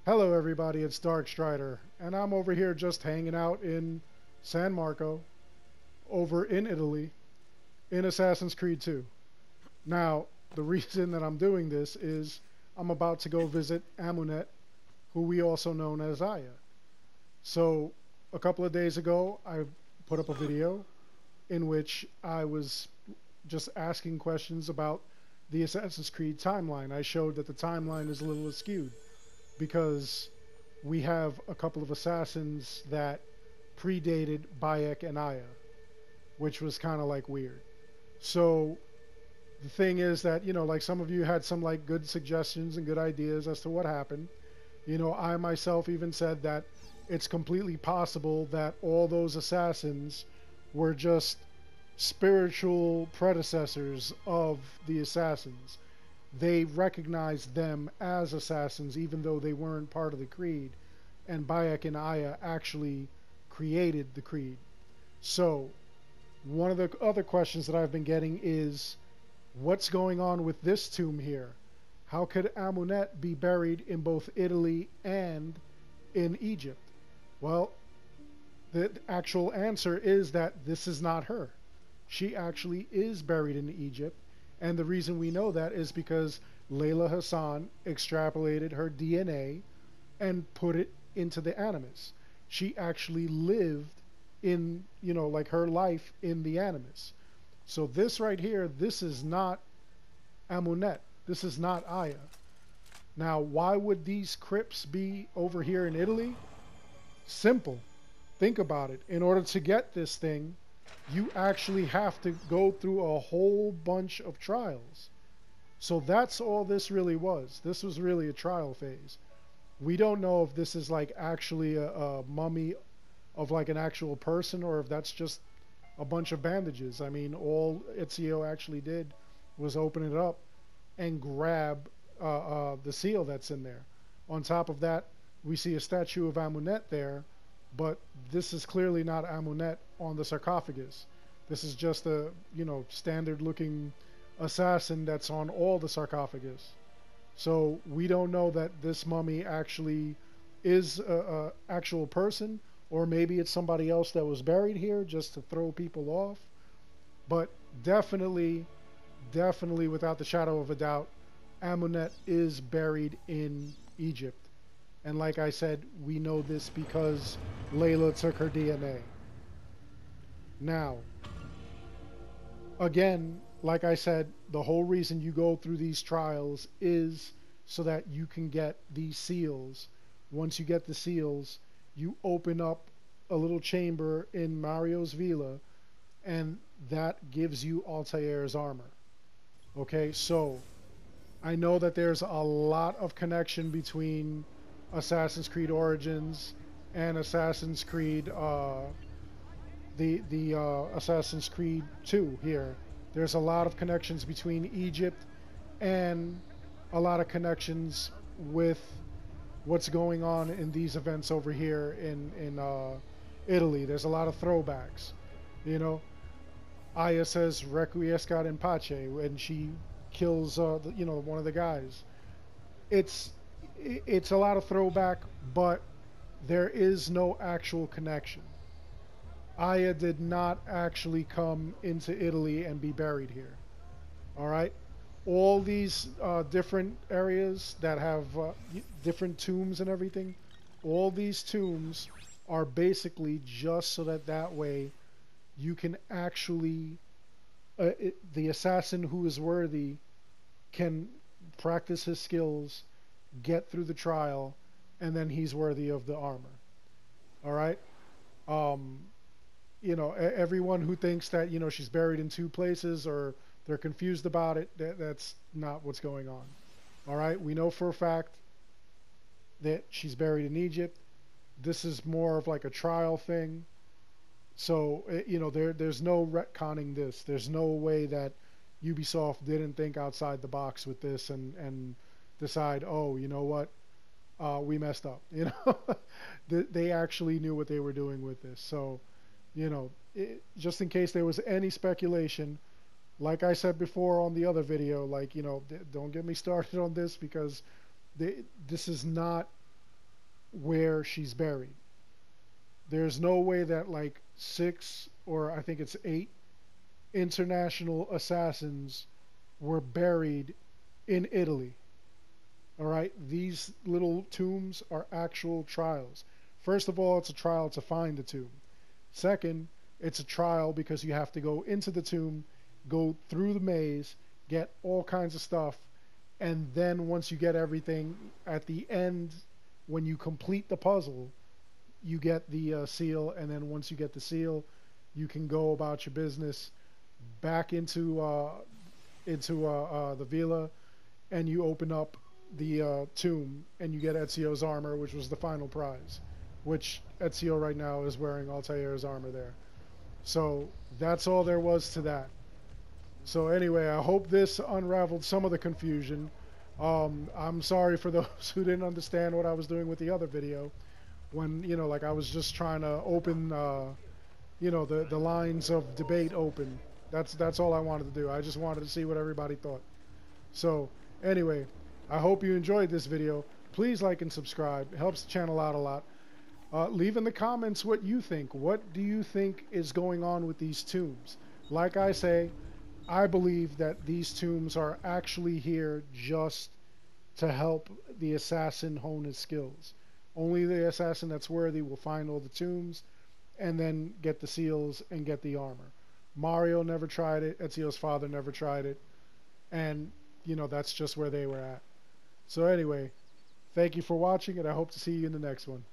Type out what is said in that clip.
Hello everybody, it's Dark Strider, and I'm over here just hanging out in San Marco, over in Italy, in Assassin's Creed 2. Now, the reason that I'm doing this is I'm about to go visit Amunet, who we also know as Aya. So, a couple of days ago, I put up a video in which I was just asking questions about the Assassin's Creed timeline. I showed that the timeline is a little skewed because we have a couple of assassins that predated Bayek and Aya, which was kind of like weird. So the thing is that, like some of you had some like good suggestions and good ideas as to what happened. I myself even said that it's completely possible that all those assassins were just spiritual predecessors of the assassins. They recognized them as assassins even though they weren't part of the creed, and Bayek and Aya actually created the creed. So one of the other questions that I've been getting is, what's going on with this tomb here? How could Amunet be buried in both Italy and in Egypt? Well, the actual answer is that this is not her. She actually is buried in Egypt, and the reason we know that is because Layla Hassan extrapolated her DNA and put it into the Animus. She actually lived in, like her life in the Animus. So this right here, this is not Amunet. This is not Aya. Now, why would these crypts be over here in Italy? Simple. Think about it. In order to get this thing, you actually have to go through a whole bunch of trials. So that's all this really was. This was really a trial phase. We don't know if this is like actually a mummy of like an actual person, or if that's just a bunch of bandages. I mean, all Ezio actually did was open it up and grab the seal that's in there. On top of that, we see a statue of Amunet there, but this is clearly not Amunet on the sarcophagus. This is just a, standard looking assassin that's on all the sarcophagus. So we don't know that this mummy actually is a actual person, or maybe it's somebody else that was buried here just to throw people off. But definitely, without the shadow of a doubt, Amunet is buried in Egypt. And like I said, we know this because Layla took her DNA. Now, again, like I said, the whole reason you go through these trials is so that you can get these seals. Once you get the seals, you open up a little chamber in Mario's villa, and that gives you Altair's armor. Okay, so I know that there's a lot of connection between Assassin's Creed Origins and Assassin's Creed Assassin's Creed 2 here. There's a lot of connections between Egypt and a lot of connections with what's going on in these events over here in Italy. There's a lot of throwbacks. Aya says "Requiescat in pace" when she kills one of the guys. It's a lot of throwback, but there is no actual connection. Aya did not actually come into Italy and be buried here. All right? All these different areas that have different tombs and everything, all these tombs are basically just so that way you can actually, the assassin who is worthy can practice his skills, get through the trial, and then he's worthy of the armor. All right? Everyone who thinks that, she's buried in two places, or they're confused about it, that's not what's going on. All right? We know for a fact that she's buried in Egypt. This is more of like a trial thing. So, there's no retconning this. There's no way that Ubisoft didn't think outside the box with this and decide, oh, you know what, we messed up. They actually knew what they were doing with this. So, just in case there was any speculation, like I said before on the other video, don't get me started on this, because this is not where she's buried. There's no way that like 6 or I think it's 8 international assassins were buried in Italy. All right, these little tombs are actual trials. First of all, it's a trial to find the tomb. Second, it's a trial because you have to go into the tomb, go through the maze, get all kinds of stuff, and then once you get everything, at the end, when you complete the puzzle, you get the seal, and then once you get the seal, you can go about your business back into the villa, and you open up the tomb, and you get Ezio's armor, which was the final prize, which Ezio right now is wearing Altair's armor there. So that's all there was to that. So anyway, I hope this unraveled some of the confusion. I'm sorry for those who didn't understand what I was doing with the other video, when, you know, like I was just trying to open, you know, the lines of debate open. That's all I wanted to do. I just wanted to see what everybody thought. So anyway, I hope you enjoyed this video. Please like and subscribe. It helps the channel out a lot. Leave in the comments what you think. What do you think is going on with these tombs? Like I say, I believe that these tombs are actually here just to help the assassin hone his skills. Only the assassin that's worthy will find all the tombs and then get the seals and get the armor. Mario never tried it. Ezio's father never tried it. And, you know, that's just where they were at. So anyway, thank you for watching, and I hope to see you in the next one.